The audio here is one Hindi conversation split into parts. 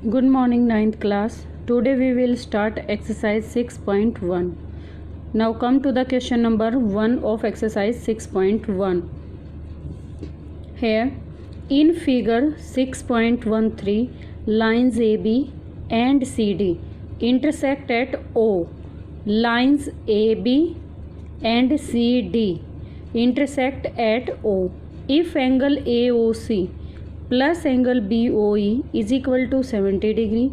Good morning, ninth class. Today we will start exercise 6.1. Now come to the question number 1 of exercise 6.1. Here in figure 6.13, lines AB and CD intersect at O. Lines AB and CD intersect at O. If angle AOC plus angle BOE is equal to 70 degree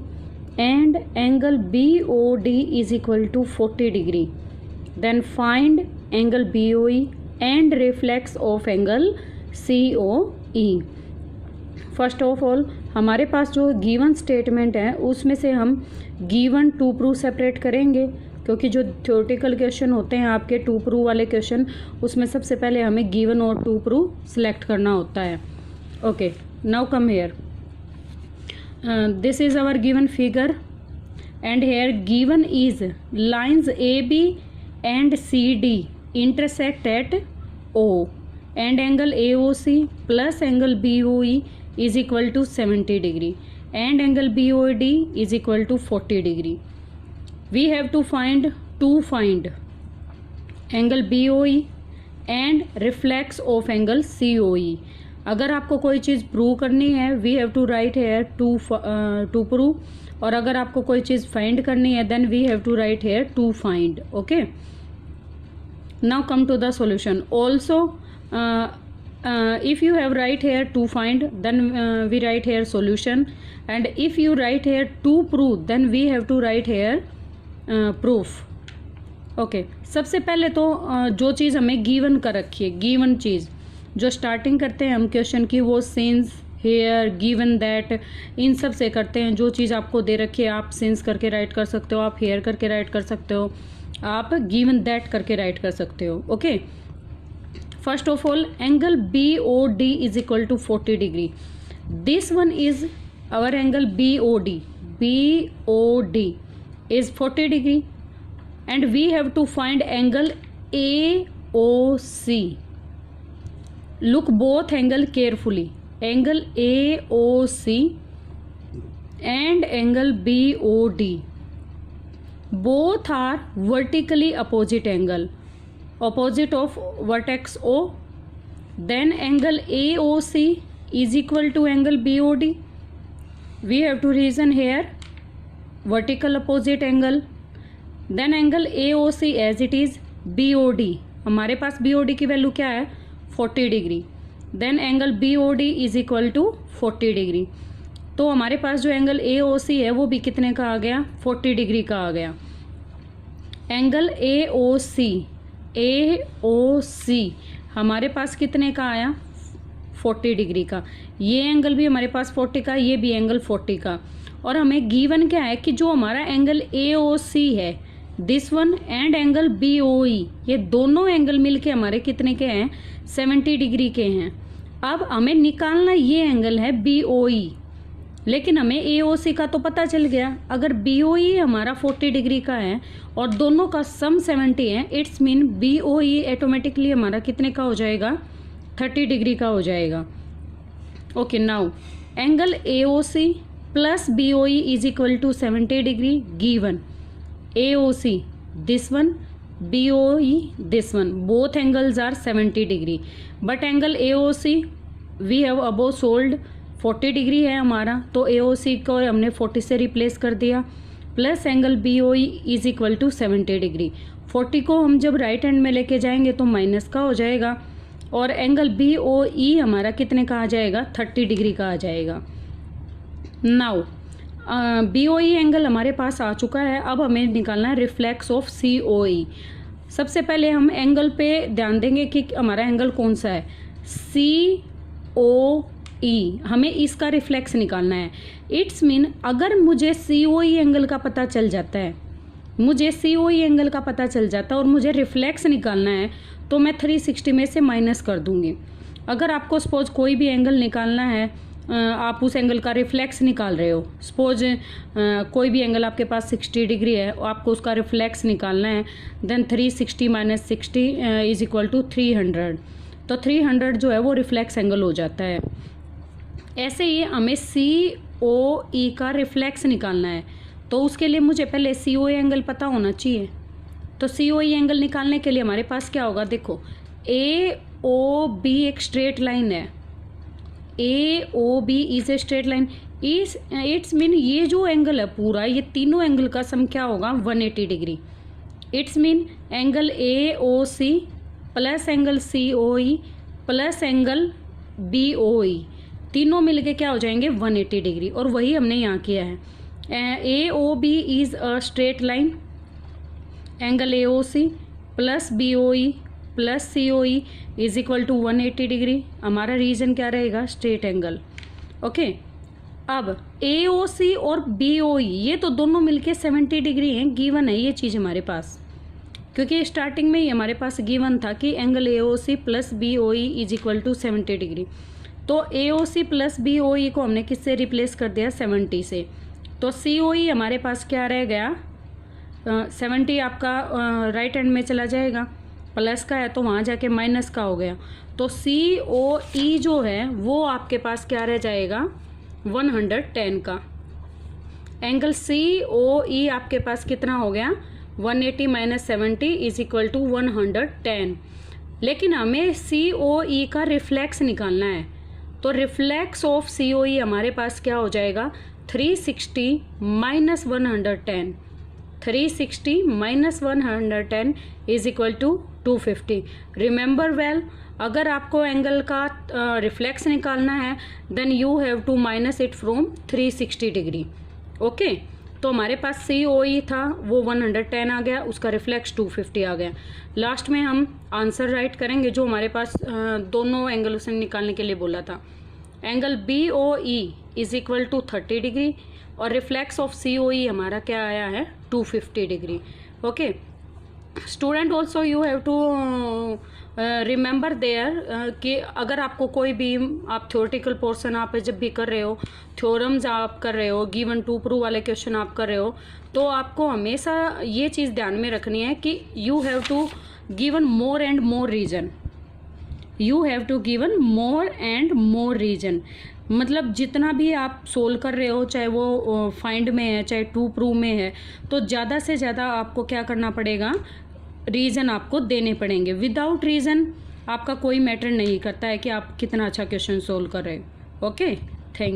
and angle BOD is equal to 40 degree, then find angle BOE and reflex of angle COE. First of all हमारे पास जो गिवन स्टेटमेंट है उसमें से हम गिवन टू प्रूव सेपरेट करेंगे, क्योंकि जो थ्योरेटिकल क्वेश्चन होते हैं आपके टू प्रूव वाले क्वेश्चन, उसमें सबसे पहले हमें गिवन और टू प्रूव सेलेक्ट करना होता है. Okay, now come here. This is our given figure, and here given is lines AB and CD intersect at O, and angle AOC plus angle BOE is equal to 70 degree and angle BOD is equal to 40 degree. We have to find angle BOE and reflex of angle COE. अगर आपको कोई चीज़ प्रूव करनी है we have to write here to prove, और अगर आपको कोई चीज़ फाइंड करनी है then we have to write here to find. Okay, now come to the solution. Also if you have write here to find then we write here solution, and if you write here to prove then we have to write here proof. Okay, सबसे पहले तो जो चीज़ हमें गिवन कर रखी है, गिवन चीज़ जो स्टार्टिंग करते हैं हम क्वेश्चन की, वो सिंस, हेयर, गिवन, दैट, इन सब से करते हैं. जो चीज़ आपको दे रखी है आप सिंस करके राइट कर सकते हो, आप हेयर करके राइट कर सकते हो, आप गिवन दैट करके राइट कर सकते हो. Okay, first of all angle BOD is equal to 40 degree. This one is our angle BOD. BOD is 40 degree and we have to find angle AOC. Look both angle carefully. Angle AOC and angle BOD both are vertically opposite angle, opposite of vertex O. Then angle AOC is equal to angle BOD. We have to reason here vertical opposite angle. Then angle AOC as it is BOD. हमारे पास BOD की वैल्यू क्या है? 40 degree. Then angle BOD is equal to 40 degree. तो हमारे पास जो एंगल AOC है वो भी कितने का आ गया? 40 डिग्री का आ गया. एंगल AOC हमारे पास कितने का आया? 40 डिग्री का. ये एंगल भी हमारे पास 40 का, ये भी एंगल 40 का. और हमें गिवन क्या है कि जो हमारा एंगल AOC है, this one and angle BOE, ये दोनों एंगल मिलके हमारे कितने के हैं? 70 डिग्री के हैं. अब हमें निकालना ये एंगल है BOE, लेकिन हमें AOC का तो पता चल गया. अगर BOE हमारा 40 डिग्री का है और दोनों का सम 70 है, इट्स मीन BOE ऑटोमेटिकली हमारा कितने का हो जाएगा? 30 डिग्री का हो जाएगा. Okay, now angle AOC plus BOE is equal to 70 degree. Given AOC this one, BOE this one, both angles are 70 degree, but angle AOC we have above solved 40 degree है हमारा, तो AOC को हमने 40 से रिप्लेस कर दिया. Plus angle BOE is equal to 70 degree. 40 को हम जब राइट हैंड में लेके जाएंगे तो माइनस का हो जाएगा, और एंगल BOE हमारा कितने का आ जाएगा? 30 डिग्री का आ जाएगा. नाउ BOE एंगल हमारे पास आ चुका है. अब हमें निकालना है रिफ्लेक्स ऑफ COE. सबसे पहले हम एंगल पे ध्यान देंगे कि हमारा एंगल कौन सा है? COE. हमें इसका रिफ्लेक्स निकालना है. इट्स मीन अगर मुझे COE एंगल का पता चल जाता है, मुझे COE एंगल का पता चल जाता है और मुझे रिफ्लेक्स निकालना है, तो मैं 360 में से माइनस कर दूंगी. अगर आपको सपोज कोई भी एंगल निकालना है, आप उस एंगल का रिफ्लेक्स निकाल रहे हो, सपोज कोई भी एंगल आपके पास 60 डिग्री है, आपको उसका रिफ्लेक्स निकालना है, then 360 minus 60 is equal to 300. तो 300 जो है वो रिफ्लेक्स एंगल हो जाता है. ऐसे ही हमें COE का रिफ्लेक्स निकालना है, तो उसके लिए मुझे पहले COE एंगल पता होना चाहिए। तो COE एंगल निकालने के लिए हमारे पास क्या होगा, देखो AOB एक स्ट्रेट लाइन है, AOB is a straight line, it's mean ये जो एंगल है पूरा, ये तीनों एंगल का सम क्या होगा 180 degree. It's mean angle AOC plus angle COE plus angle BOE तीनों मिलके क्या हो जाएंगे 180 डिग्री, और वही हमने यहाँ किया है। AOB is a straight line, angle AOC plus BOE plus COE is equal to 180 degree. हमारा रीजन क्या रहेगा, स्ट्रेट एंगल। ओके, अब AOC और BOE ये तो दोनों मिलके 70 डिग्री हैं, गिवन है ये चीज़ हमारे पास, क्योंकि स्टार्टिंग में ही हमारे पास गिवन था कि angle AOC plus BOE is equal to 70 degree. तो AOC प्लस BOE को हमने किससे रिप्लेस कर दिया, 70 से। तो COE हमारे पास क्या रह गया, 70 आपका राइट हैंड में चला जाएगा, प्लस का है तो वहाँ जाके माइनस का हो गया। तो COE जो है वो आपके पास क्या रह जाएगा 110 का। एंगल COE आपके पास कितना हो गया 180 माइनस 70 इज इक्वल टू 110। लेकिन हमें COE का रिफ्लेक्स निकालना है, तो रिफ्लेक्स ऑफ COE हमारे पास क्या हो जाएगा 360 minus 110, 360 minus 110 is equal to 250। Remember well, अगर आपको एंगल का रिफ्लेक्स निकालना है then you have to minus it from 360 degree. Okay, तो हमारे पास COE था वो 110 आ गया, उसका रिफ्लेक्स 250 आ गया। लास्ट में हम आंसर राइट करेंगे जो हमारे पास दोनों एंगल से निकालने के लिए बोला था। Angle BOE is equal to 30 degree और रिफ्लेक्स ऑफ COE हमारा क्या आया है 250 degree. Okay student, also you have to remember there कि अगर आपको कोई भी आप थ्योरेटिकल पोर्शन आप जब भी कर रहे हो, थ्योरम्स आप कर रहे हो, गिवन टू प्रूव वाले क्वेश्चन आप कर रहे हो, तो आपको हमेशा ये चीज़ ध्यान में रखनी है कि you have to given more and more reason, you have to given more and more reason. मतलब जितना भी आप सोल्व कर रहे हो, चाहे वो फाइंड में है चाहे टू प्रूव में है, तो ज़्यादा से ज़्यादा आपको क्या करना पड़ेगा, रीज़न आपको देने पड़ेंगे। विदाउट रीज़न आपका कोई मैटर नहीं करता है कि आप कितना अच्छा क्वेश्चन सोल्व कर रहे हो। Okay, thank